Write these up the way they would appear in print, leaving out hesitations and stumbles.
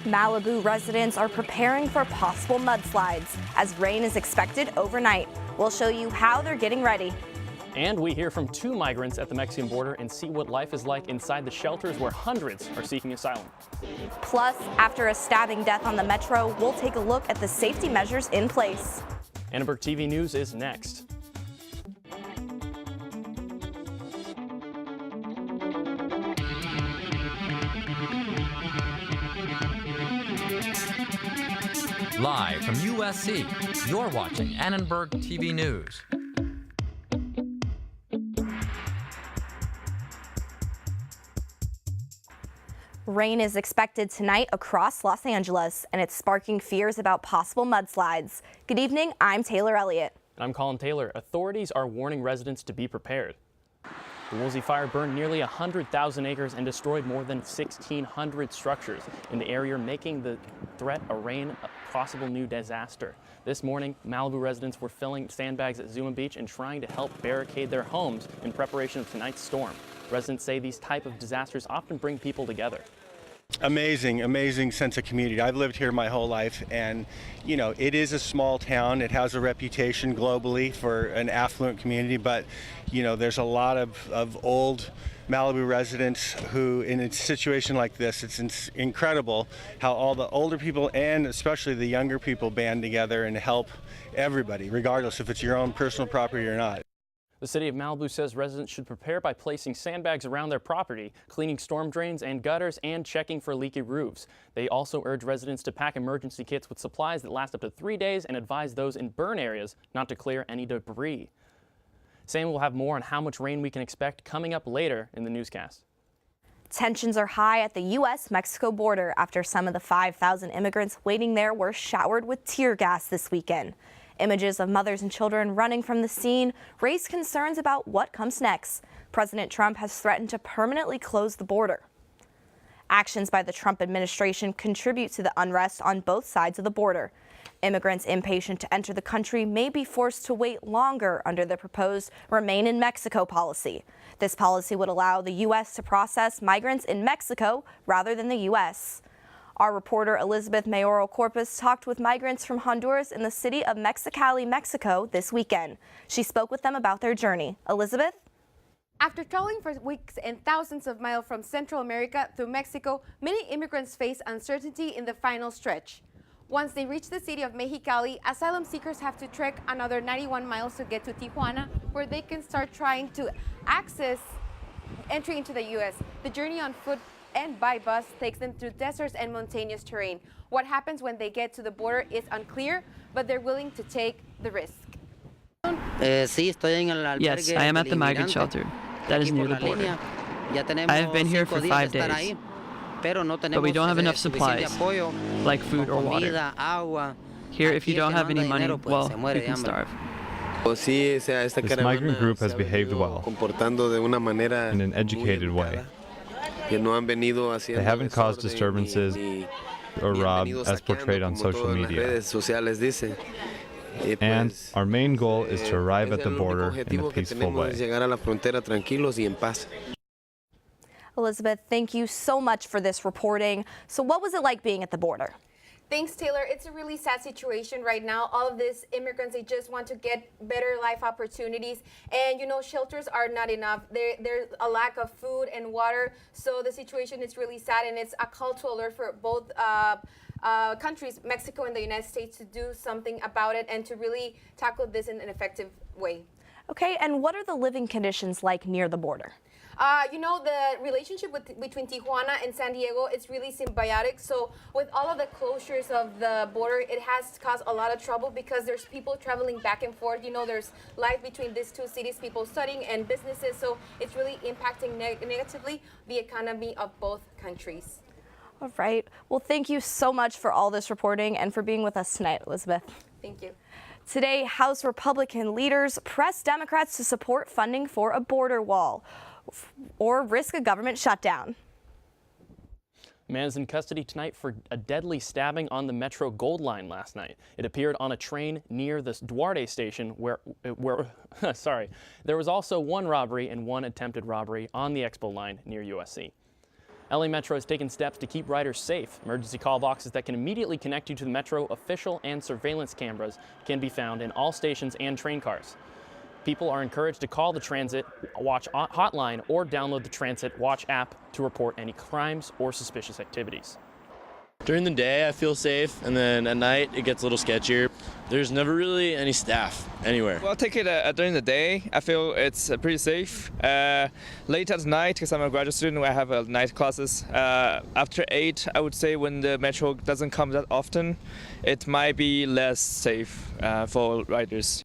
Malibu residents are preparing for possible mudslides as rain is expected overnight. We'll show you how they're getting ready. And we hear from 2 migrants at the Mexican border and see what life is like inside the shelters where hundreds are seeking asylum. Plus, after a stabbing death on the metro, we'll take a look at the safety measures in place. Annenberg TV News is next. Live from USC, you're watching Annenberg TV News. Rain is expected tonight across Los Angeles, and it's sparking fears about possible mudslides. Good evening, I'm Taylor Elliott. I'm Colin Taylor. Authorities are warning residents to be prepared. The Woolsey Fire burned nearly 100,000 acres and destroyed more than 1,600 structures in the area, making the threat of rain a possible new disaster. This morning, Malibu residents were filling sandbags at Zuma Beach and trying to help barricade their homes in preparation of tonight's storm. Residents say these type of disasters often bring people together. Amazing sense of community. I've lived here my whole life, and you know, it is a small town. It has a reputation globally for an affluent community, but you know, there's a lot of old Malibu residents who, in a situation like this, it's incredible how all the older people and especially the younger people band together and help everybody, regardless if it's your own personal property or not. The city of Malibu says residents should prepare by placing sandbags around their property, cleaning storm drains and gutters, and checking for leaky roofs. They also urge residents to pack emergency kits with supplies that last up to 3 days and advise those in burn areas not to clear any debris. Sam will have more on how much rain we can expect coming up later in the newscast. Tensions are high at the U.S.-Mexico border after some of the 5,000 immigrants waiting there were showered with tear gas this weekend. Images of mothers and children running from the scene raise concerns about what comes next. President Trump has threatened to permanently close the border. Actions by the Trump administration contribute to the unrest on both sides of the border. Immigrants impatient to enter the country may be forced to wait longer under the proposed Remain in Mexico policy. This policy would allow the U.S. to process migrants in Mexico rather than the U.S. Our reporter Elizabeth Mayoral Corpus talked with migrants from Honduras in the city of Mexicali, Mexico this weekend. She spoke with them about their journey. Elizabeth? After traveling for weeks and thousands of miles from Central America through Mexico, many immigrants face uncertainty in the final stretch. Once they reach the city of Mexicali, asylum seekers have to trek another 91 miles to get to Tijuana, where they can start trying to access entry into the U.S. The journey on foot and by bus takes them through deserts and mountainous terrain. What happens when they get to the border is unclear, but they're willing to take the risk. Yes, I am at the migrant shelter. That is near the border. I have been here for 5 days, but we don't have enough supplies, like food or water. Here, if you don't have any money, well, you can starve. This migrant group has behaved well, in an educated way. They haven't caused disturbances or robbed as portrayed on social media. And our main goal is to arrive at the border in a peaceful way. Elizabeth, thank you so much for this reporting. So what was it like being at the border? Thanks, Taylor. It's a really sad situation right now. All of these immigrants, they just want to get better life opportunities. And, you know, shelters are not enough. There's a lack of food and water. So the situation is really sad, and it's a call to alert for both countries, Mexico and the United States, to do something about it and to really tackle this in an effective way. Okay, and what are the living conditions like near the border? You know, the relationship between Tijuana and San Diego is really symbiotic. So with all of the closures of the border, it has caused a lot of trouble because there's people traveling back and forth. You know, there's life between these two cities, people studying and businesses. So it's really impacting negatively the economy of both countries. All right. Well, thank you so much for all this reporting and for being with us tonight, Elizabeth. Thank you. Today, House Republican leaders pressed Democrats to support funding for a border wall or risk a government shutdown. A man is in custody tonight for a deadly stabbing on the Metro Gold Line last night. It appeared on a train near the Duarte station where there was also one robbery and one attempted robbery on the Expo line near USC. LA Metro has taken steps to keep riders safe. Emergency call boxes that can immediately connect you to the Metro official and surveillance cameras can be found in all stations and train cars. People are encouraged to call the Transit Watch hotline or download the Transit Watch app to report any crimes or suspicious activities. During the day, I feel safe, and then at night, it gets a little sketchier. There's never really any staff anywhere. Well, I'll take it during the day. I feel it's pretty safe. Late at night, because I'm a graduate student, I have night classes. After 8, I would say when the Metro doesn't come that often, it might be less safe for riders.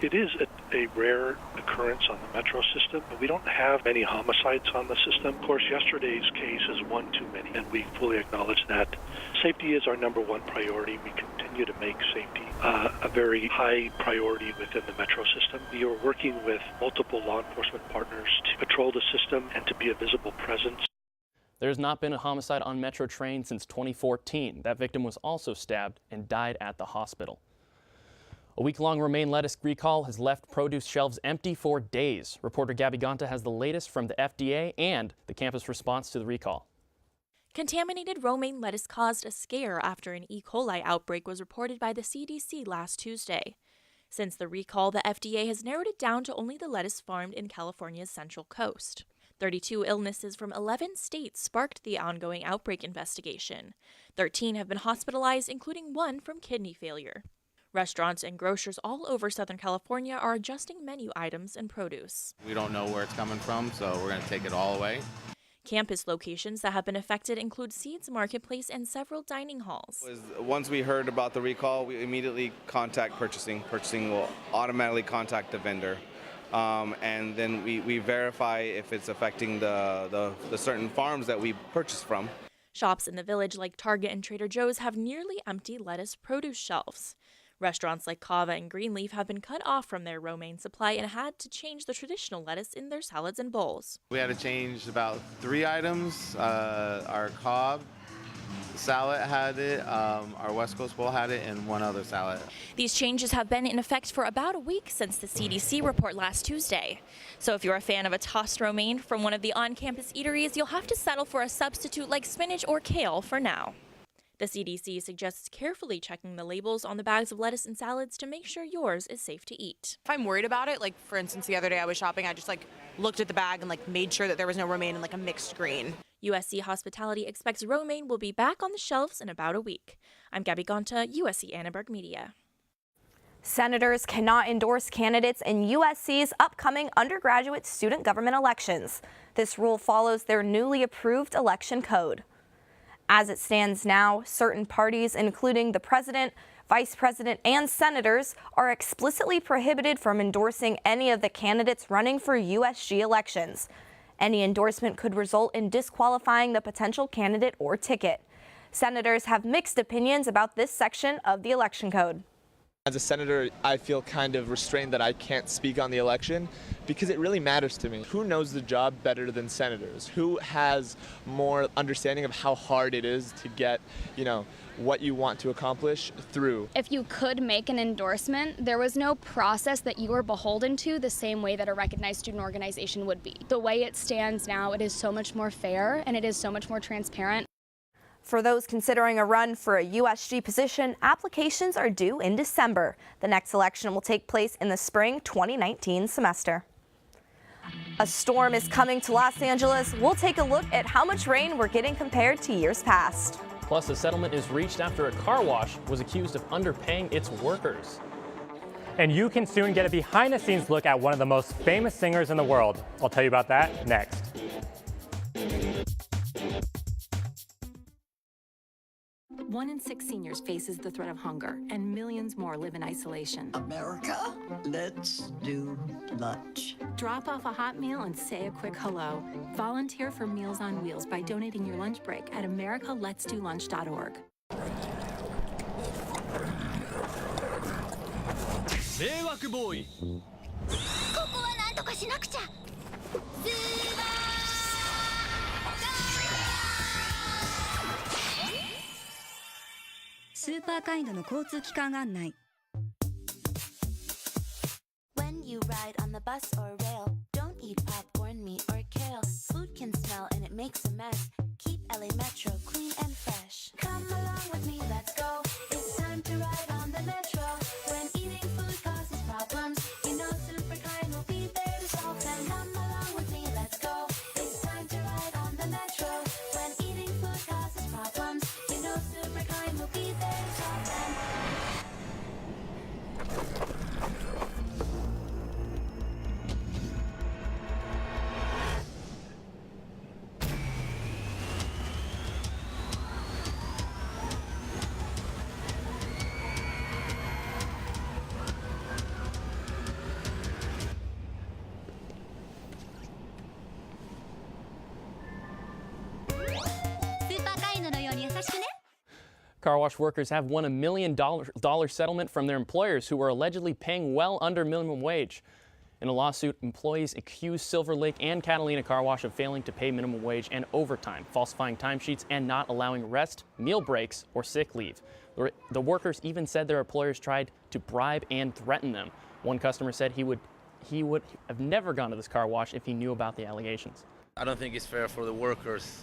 It is a rare occurrence on the Metro system, but we don't have many homicides on the system. Of course, yesterday's case is one too many, and we fully acknowledge that. Safety is our number one priority. We continue to make safety a very high priority within the Metro system. We are working with multiple law enforcement partners to patrol the system and to be a visible presence. There's not been a homicide on Metro train since 2014. That victim was also stabbed and died at the hospital. A week-long romaine lettuce recall has left produce shelves empty for days. Reporter Gabby Gonta has the latest from the FDA and the campus response to the recall. Contaminated romaine lettuce caused a scare after an E. coli outbreak was reported by the CDC last Tuesday. Since the recall, the FDA has narrowed it down to only the lettuce farmed in California's Central Coast. 32 illnesses from 11 states sparked the ongoing outbreak investigation. 13 have been hospitalized, including one from kidney failure. Restaurants and grocers all over Southern California are adjusting menu items and produce. We don't know where it's coming from, so we're going to take it all away. Campus locations that have been affected include Seeds Marketplace and several dining halls. Once we heard about the recall, we immediately contact purchasing. Purchasing will automatically contact the vendor. And then we verify if it's affecting the certain farms that we purchase from. Shops in the village like Target and Trader Joe's have nearly empty lettuce produce shelves. Restaurants like Cava and Greenleaf have been cut off from their romaine supply and had to change the traditional lettuce in their salads and bowls. We had to change about 3 items. Our Cobb salad had it, our West Coast Bowl had it, and one other salad. These changes have been in effect for about a week since the CDC report last Tuesday. So if you're a fan of a tossed romaine from one of the on-campus eateries, you'll have to settle for a substitute like spinach or kale for now. The CDC suggests carefully checking the labels on the bags of lettuce and salads to make sure yours is safe to eat. If I'm worried about it, like for instance the other day I was shopping, I just looked at the bag and made sure that there was no romaine in a mixed green. USC Hospitality expects romaine will be back on the shelves in about a week. I'm Gabby Gonta, USC Annenberg Media. Senators cannot endorse candidates in USC's upcoming undergraduate student government elections. This rule follows their newly approved election code. As it stands now, certain parties, including the president, vice president, and senators, are explicitly prohibited from endorsing any of the candidates running for USG elections. Any endorsement could result in disqualifying the potential candidate or ticket. Senators have mixed opinions about this section of the election code. As a senator, I feel kind of restrained that I can't speak on the election because it really matters to me. Who knows the job better than senators? Who has more understanding of how hard it is to get, what you want to accomplish through? If you could make an endorsement, there was no process that you were beholden to the same way that a recognized student organization would be. The way it stands now, it is so much more fair and it is so much more transparent. For those considering a run for a USG position, applications are due in December. The next election will take place in the spring 2019 semester. A storm is coming to Los Angeles. We'll take a look at how much rain we're getting compared to years past. Plus, a settlement is reached after a car wash was accused of underpaying its workers. And you can soon get a behind-the-scenes look at one of the most famous singers in the world. I'll tell you about that next. 1 in 6 seniors faces the threat of hunger, and millions more live in isolation. America, let's do lunch. Drop off a hot meal and say a quick hello. Volunteer for Meals on Wheels by donating your lunch break at americaletsdolunch.org. 迷惑ボーイ。ここはなんとかしなくちゃ。スーパーカインドの交通機関案内。 When you ride on the bus or rail, don't eat popcorn, meat, or kale. Food can smell and it makes a mess. Keep LA Metro clean and fresh. Come along with me, let's go. It's time to ride on the Metro. When eating food causes problems, you know Superkind will be there to solve them. Come along with me, let's go. It's time to ride on the Metro. When eating food causes problems, you know Superkind will be there to solve them. Car wash workers have won $1 million settlement from their employers who are allegedly paying well under minimum wage. In a lawsuit, employees accuse Silver Lake and Catalina Car Wash of failing to pay minimum wage and overtime, falsifying timesheets, and not allowing rest, meal breaks, or sick leave. The workers even said their employers tried to bribe and threaten them. One customer said he would have never gone to this car wash if he knew about the allegations. I don't think it's fair for the workers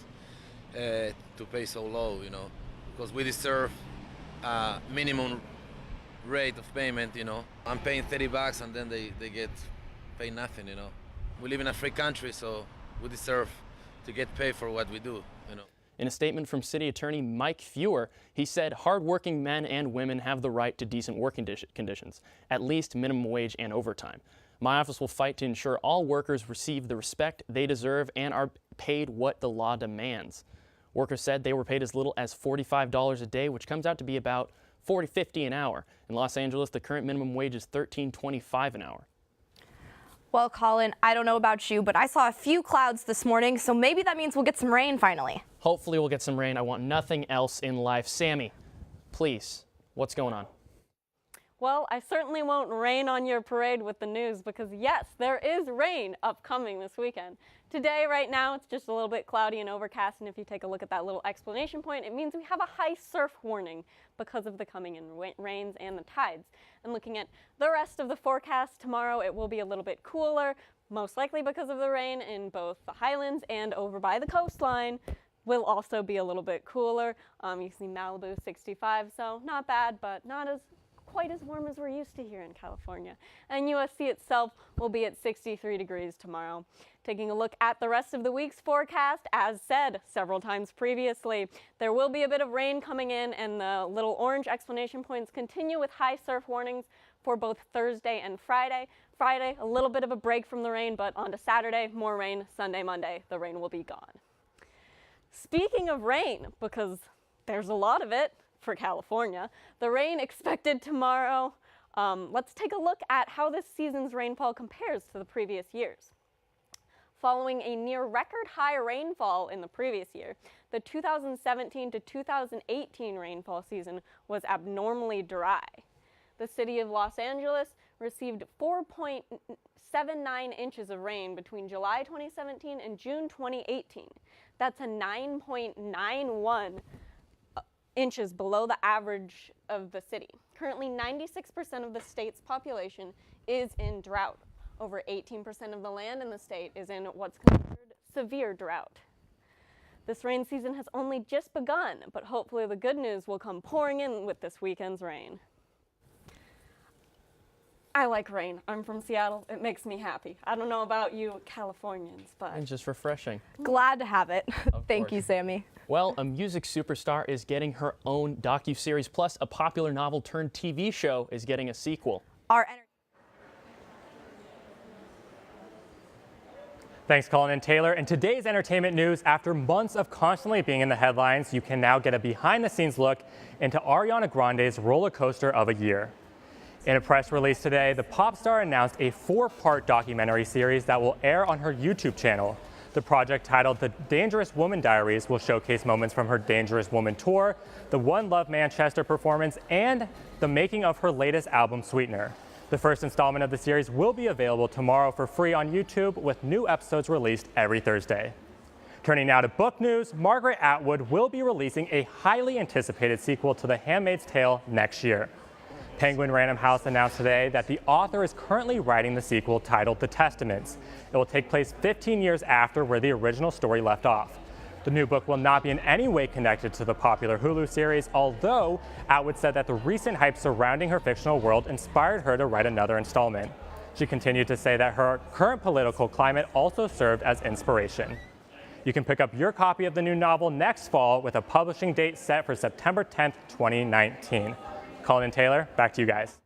to pay so low, you know, because we deserve a minimum rate of payment, you know. I'm paying $30 and then they get paid nothing, you know. We live in a free country, so we deserve to get paid for what we do, you know. In a statement from City Attorney Mike Fewer, he said hardworking men and women have the right to decent working conditions, at least minimum wage and overtime. My office will fight to ensure all workers receive the respect they deserve and are paid what the law demands. Workers said they were paid as little as $45 a day, which comes out to be about $40.50 an hour. In Los Angeles, the current minimum wage is $13.25 an hour. Well, Colin, I don't know about you, but I saw a few clouds this morning, so maybe that means we'll get some rain finally. Hopefully we'll get some rain. I want nothing else in life. Sammie, please, what's going on? Well, I certainly won't rain on your parade with the news because, yes, there is rain upcoming this weekend. Today, right now, it's just a little bit cloudy and overcast, and if you take a look at that little explanation point, it means we have a high surf warning because of the coming in rains and the tides. And looking at the rest of the forecast, tomorrow it will be a little bit cooler, most likely because of the rain in both the highlands and over by the coastline. Will also be a little bit cooler. You see Malibu 65, so not bad, but not as quite as warm as we're used to here in California. And USC itself will be at 63 degrees tomorrow. Taking a look at the rest of the week's forecast, as said several times previously, there will be a bit of rain coming in, and the little orange explanation points continue with high surf warnings for both Thursday and Friday. Friday, a little bit of a break from the rain, but on to Saturday, more rain. Sunday, Monday, the rain will be gone. Speaking of rain, because there's a lot of it for California, the rain expected tomorrow. Let's take a look at how this season's rainfall compares to the previous years. Following a near record high rainfall in the previous year, the 2017 to 2018 rainfall season was abnormally dry. The city of Los Angeles received 4.79 inches of rain between July 2017 and June 2018. That's a 9.91 inches below the average of the city. Currently, 96% of the state's population is in drought. Over 18% of the land in the state is in what's considered severe drought. This rain season has only just begun, but hopefully the good news will come pouring in with this weekend's rain. I like rain. I'm from Seattle. It makes me happy. I don't know about you Californians, but It's just refreshing. Glad to have it. Thank you, Sammie. Well, a music superstar is getting her own docuseries, plus a popular novel turned TV show is getting a sequel. Thanks, Colin and Taylor. In today's entertainment news, after months of constantly being in the headlines, you can now get a behind-the-scenes look into Ariana Grande's roller coaster of a year. In a press release today, the pop star announced a 4-part documentary series that will air on her YouTube channel. The project, titled The Dangerous Woman Diaries, will showcase moments from her Dangerous Woman tour, the One Love Manchester performance, and the making of her latest album, Sweetener. The first installment of the series will be available tomorrow for free on YouTube, with new episodes released every Thursday. Turning now to book news, Margaret Atwood will be releasing a highly anticipated sequel to The Handmaid's Tale next year. Penguin Random House announced today that the author is currently writing the sequel titled The Testaments. It will take place 15 years after where the original story left off. The new book will not be in any way connected to the popular Hulu series, although Atwood said that the recent hype surrounding her fictional world inspired her to write another installment. She continued to say that her current political climate also served as inspiration. You can pick up your copy of the new novel next fall with a publishing date set for September 10th, 2019. Colin Taylor, back to you guys.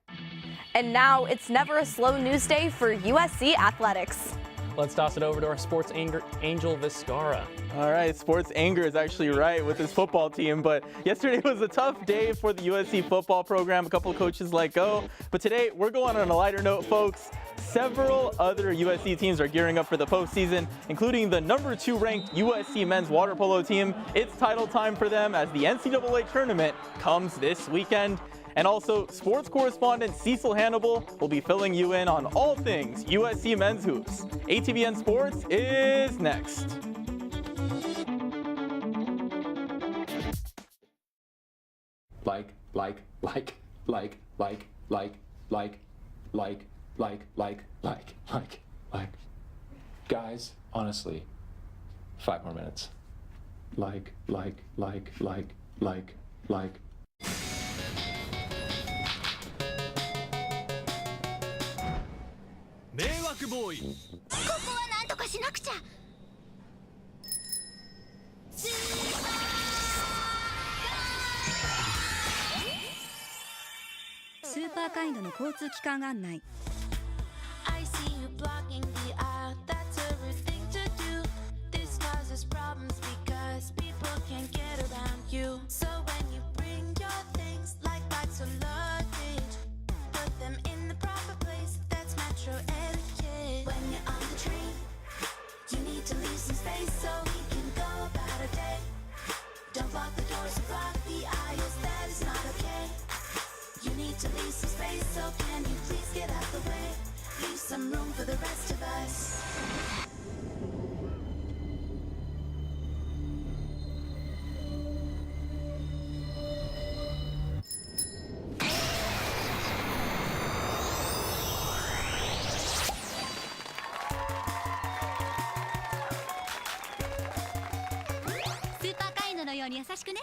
And now it's never a slow news day for USC athletics. Let's toss it over to our sports angel, Viscarra. All right, sports anger is actually right with this football team, but yesterday was a tough day for the USC football program. A couple of coaches let go, but today we're going on a lighter note, folks. Several other USC teams are gearing up for the postseason, including the number 2 ranked USC men's water polo team. It's title time for them as the NCAA tournament comes this weekend. And also, sports correspondent Cecil Hannibal will be filling you in on all things USC men's hoops. ATVN Sports is next. Guys, honestly, 5 more minutes. Like. 迷惑ボーイ。ここはなんとかしなくちゃ。スーパーカインドの交通機関案内。I see you blocking the aisle. That's a rude thing to do. This causes problems because people can't get around you. So when you bring your things like bags or luggage, put them in the proper place. That's metro etiquette. When you're on the train, you need to leave some space so we can go about our day. Don't block the doors or block the aisles. That is not okay. You need to leave some space, so can you please get out the way? Leave some room for the rest of us. Super カインドのように優しくね。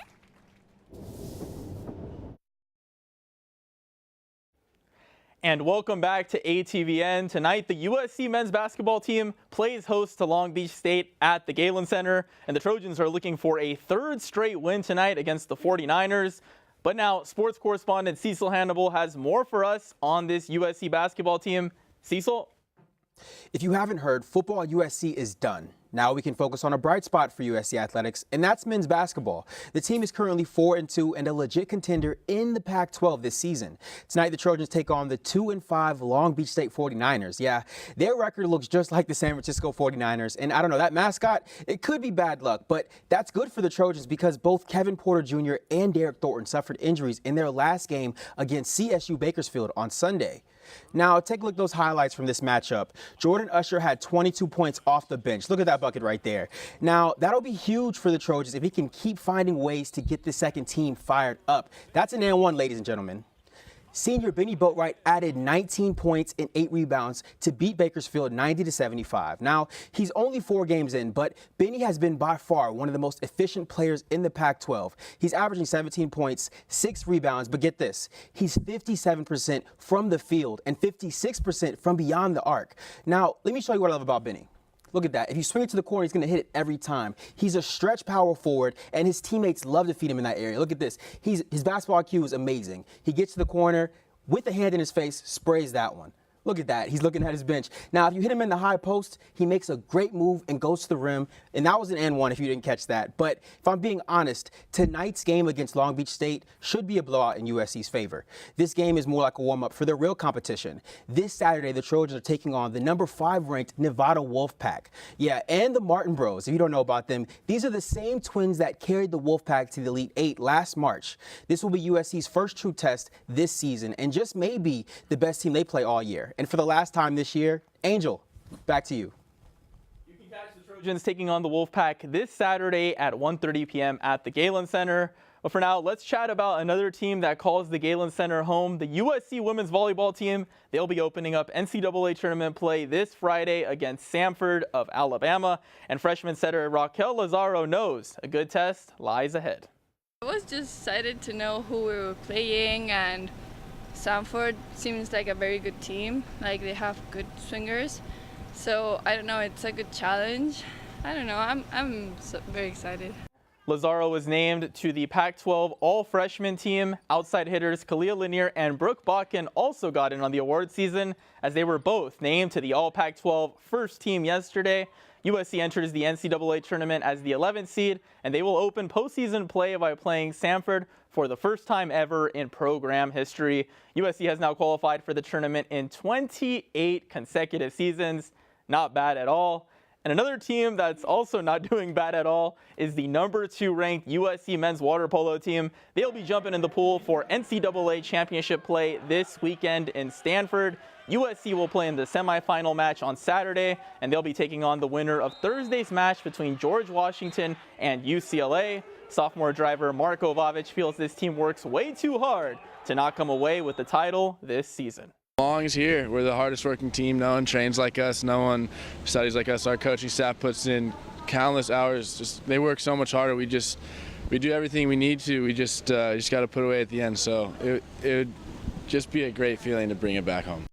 And welcome back to ATVN. Tonight, the USC men's basketball team plays host to Long Beach State at the Galen Center, and the Trojans are looking for a 3rd straight win tonight against the 49ers. But now, sports correspondent Cecil Hannibal has more for us on this USC basketball team. Cecil? If you haven't heard, football at USC is done. Now we can focus on a bright spot for USC athletics, and that's men's basketball. The team is currently 4-2 and a legit contender in the Pac-12 this season. Tonight, the Trojans take on the 2-5 Long Beach State 49ers. Yeah, their record looks just like the San Francisco 49ers, and I don't know, that mascot, it could be bad luck, but that's good for the Trojans because both Kevin Porter Jr. and Derek Thornton suffered injuries in their last game against CSU Bakersfield on Sunday. Now, take a look at those highlights from this matchup. Jordan Usher had 22 points off the bench. Look at that bucket right there. Now, that'll be huge for the Trojans if he can keep finding ways to get the second team fired up. That's an and one, ladies and gentlemen. Senior Benny Boatwright added 19 points and 8 rebounds to beat Bakersfield 90-75. Now, he's only 4 games in, but Benny has been by far one of the most efficient players in the Pac-12. He's averaging 17 points, 6 rebounds, but get this, he's 57% from the field and 56% from beyond the arc. Now, let me show you what I love about Benny. Look at that. If you swing it to the corner, he's going to hit it every time. He's a stretch power forward, and his teammates love to feed him in that area. Look at this. His basketball IQ is amazing. He gets to the corner, with a hand in his face, sprays that one. Look at that. He's looking at his bench. Now, if you hit him in the high post, he makes a great move and goes to the rim. And that was an and one if you didn't catch that. But if I'm being honest, tonight's game against Long Beach State should be a blowout in USC's favor. This game is more like a warm-up for their real competition. This Saturday, the Trojans are taking on the number 5 ranked Nevada Wolfpack. Yeah, and the Martin Bros. If you don't know about them, these are the same twins that carried the Wolfpack to the Elite 8 last March. This will be USC's first true test this season and just maybe the best team they play all year. And for the last time this year, Angel, back to you. You can catch the Trojans taking on the Wolfpack this Saturday at 1:30 p.m. at the Galen Center. But for now, let's chat about another team that calls the Galen Center home, the USC women's volleyball team. They'll be opening up NCAA tournament play this Friday against Samford of Alabama. And freshman setter Raquel Lazaro knows a good test lies ahead. I was just excited to know who we were playing, and Samford seems like a very good team. Like, they have good swingers. So I don't know, it's a good challenge. I don't know, I'm very excited. Lazaro was named to the Pac-12 all-freshman team. Outside hitters Khalil Lanier and Brooke Bakken also got in on the award season, as they were both named to the all-Pac-12 first team yesterday. USC enters the NCAA tournament as the 11th seed, and they will open postseason play by playing Samford for the first time ever in program history. USC has now qualified for the tournament in 28 consecutive seasons. Not bad at all. And another team that's also not doing bad at all is the #2 ranked USC men's water polo team. They'll be jumping in the pool for NCAA championship play this weekend in Stanford. USC will play in the semifinal match on Saturday, and they'll be taking on the winner of Thursday's match between George Washington and UCLA. Sophomore driver Marko Vavic feels this team works way too hard to not come away with the title this season. Belongs here. We're the hardest working team. No one trains like us. No one studies like us. Our coaching staff puts in countless hours. They work so much harder. We do everything we need to. We just got to put away at the end. So it would just be a great feeling to bring it back home.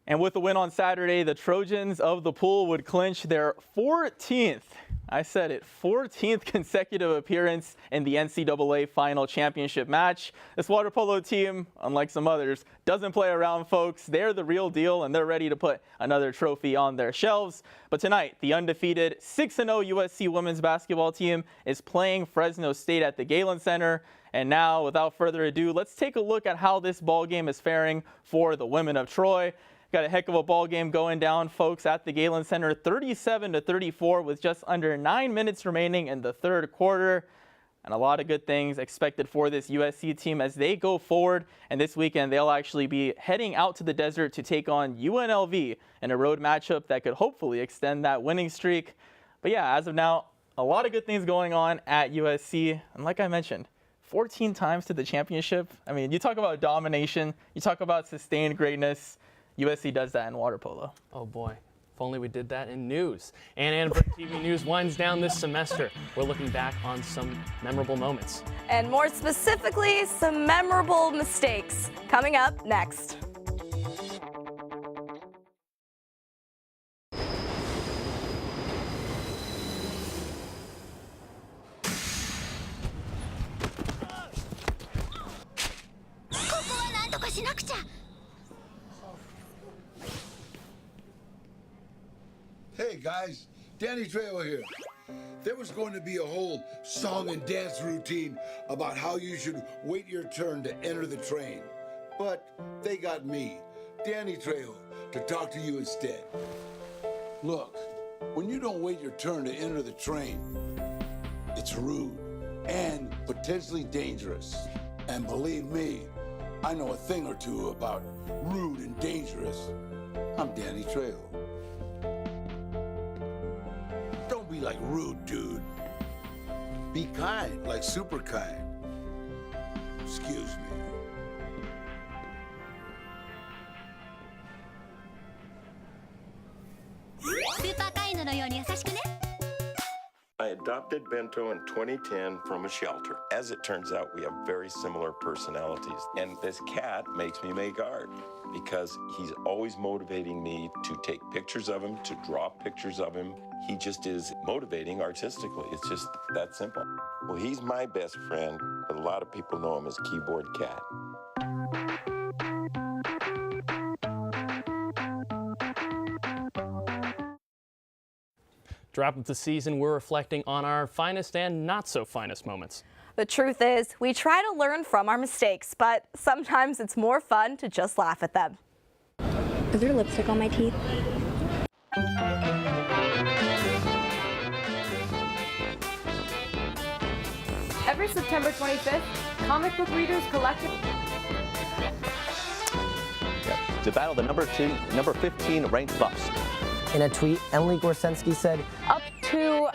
And with the win on Saturday, the Trojans of the pool would clinch their 14th, I said it, 14th consecutive appearance in the NCAA final championship match. This water polo team, unlike some others, doesn't play around, folks. They're the real deal, and they're ready to put another trophy on their shelves. But tonight, the undefeated 6-0 USC women's basketball team is playing Fresno State at the Galen Center. And now, without further ado, let's take a look at how this ball game is faring for the women of Troy. Got a heck of a ball game going down, folks, at the Galen Center, 37-34 with just under 9 minutes remaining in the third quarter. And a lot of good things expected for this USC team as they go forward. And this weekend, they'll actually be heading out to the desert to take on UNLV in a road matchup that could hopefully extend that winning streak. But yeah, as of now, a lot of good things going on at USC. And like I mentioned, 14 times to the championship. I mean, you talk about domination, you talk about sustained greatness. USC does that in water polo. Oh boy, if only we did that in news. And Annenberg TV News winds down this semester. We're looking back on some memorable moments. And more specifically, some memorable mistakes. Coming up next. Hey guys, Danny Trejo here. There was going to be a whole song and dance routine about how you should wait your turn to enter the train. But they got me, Danny Trejo, to talk to you instead. Look, when you don't wait your turn to enter the train, it's rude and potentially dangerous. And believe me, I know a thing or two about rude and dangerous. I'm Danny Trejo. Don't be like rude, dude. Be kind, like super kind. Excuse me. I adopted Bento in 2010 from a shelter. As it turns out, we have very similar personalities. And this cat makes me make art because he's always motivating me to take pictures of him, to draw pictures of him. He just is motivating artistically. It's just that simple. Well, he's my best friend, but a lot of people know him as Keyboard Cat. To wrap up the season, we're reflecting on our finest and not so finest moments. The truth is, we try to learn from our mistakes, but sometimes it's more fun to just laugh at them. Is there lipstick on my teeth? Every September 25th, comic book readers collective. To battle the number 15 ranked bust. In a tweet, Emily Gorsensky said, Up to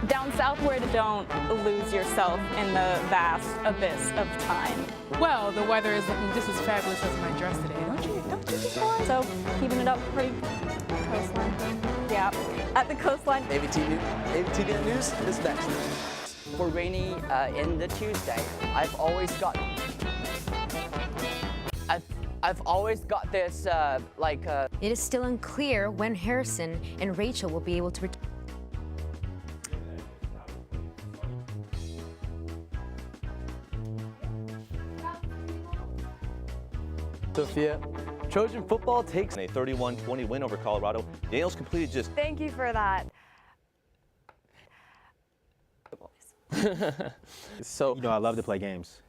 down south where to don't lose yourself in the vast abyss of time. Well, the weather is looking just as fabulous as my dress today, don't you think so? So keeping it up pretty coastline. Yeah, at the coastline. ATVN News is next. For rainy in the Tuesday, I've always got this It is still unclear when Harrison and Rachel will be able to return. Sophia. Trojan football takes a 31-20 win over Colorado. Daniels completed just. Thank you for that. So, I love to play games.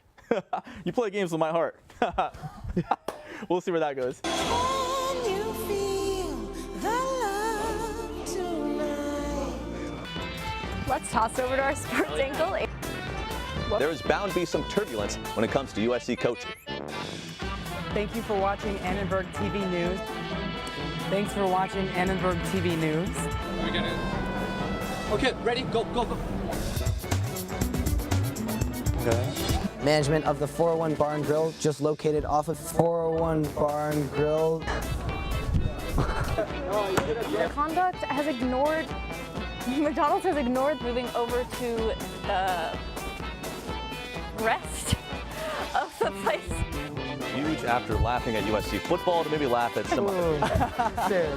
You play games with my heart. We'll see where that goes. Let's toss over to our sports angle. There is bound to be some turbulence when it comes to USC coaching. Thank you for watching Annenberg TV News. Thanks for watching Annenberg TV News. We got it. Okay, ready? Go, go, go. management of the 401 Bar and Grill, just located off of 401 Bar and Grill. Conduct has ignored, McDonald's has ignored moving over to the rest of the place. Huge after laughing at USC football to maybe laugh at some other.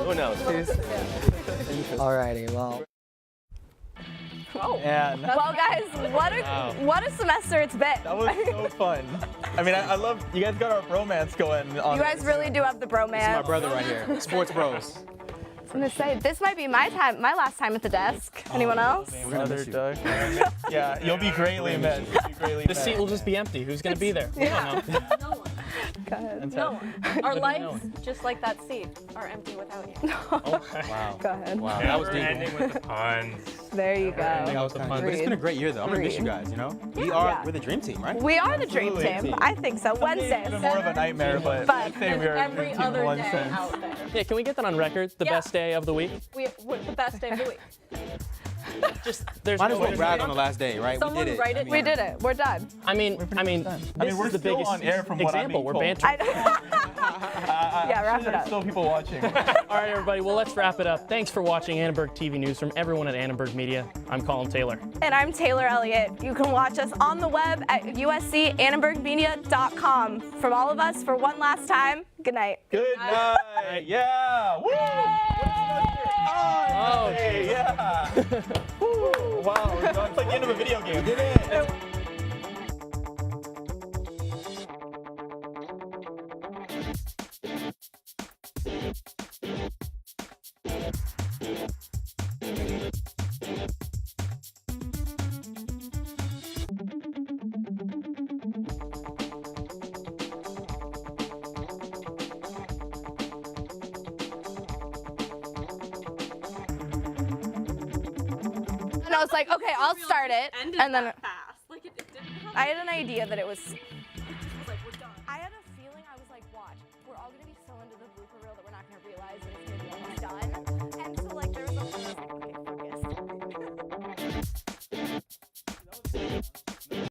Who knows? Alrighty, well. Oh. And well, guys, what a semester it's been. That was so fun. I mean, I love, you guys got our bromance going on. You guys really do have the bromance. This is my brother right here. Sports bros. I was gonna say, this might be my last time at the desk. Anyone else? Another Doug. Yeah, you'll be greatly missed. The seat will just be empty. Who's gonna be there? We don't know. No one. Go ahead. No one. Our lives, just like that seat, are empty without you. Wow. Go ahead. Wow. That was deep. Ending with the puns. There you go. That was kind of but it's been a great year, though. I'm going to miss you guys, you know? We're the dream team, right? We are the dream team. I think so. Wednesdays. It's more of a nightmare, but I'd say we're every a dream team other in one day sense. out there. Yeah, can we get that on record? The best day of the week? We're the best day of the week. Just there's Might as no well way brag to on the last day, right? Someone we did it. write it. We did it. We're done. I mean, this we're is the still biggest on air from what I'm example. being We're told. bantering. Yeah, wrap it There's up. still people watching. All right, everybody. Well, let's wrap it up. Thanks for watching Annenberg TV News. From everyone at Annenberg Media, I'm Colin Taylor. And I'm Taylor Elliott. You can watch us on the web at uscannenbergmedia.com. From all of us, for one last time, good night. Good night. Yeah. Woo! Oh, hey, yeah. Woo. Wow, it's like the end of a video game. Did it? And I was like, okay, I'll start it. Ended And then that fast. Like it didn't happen. I had an idea that it was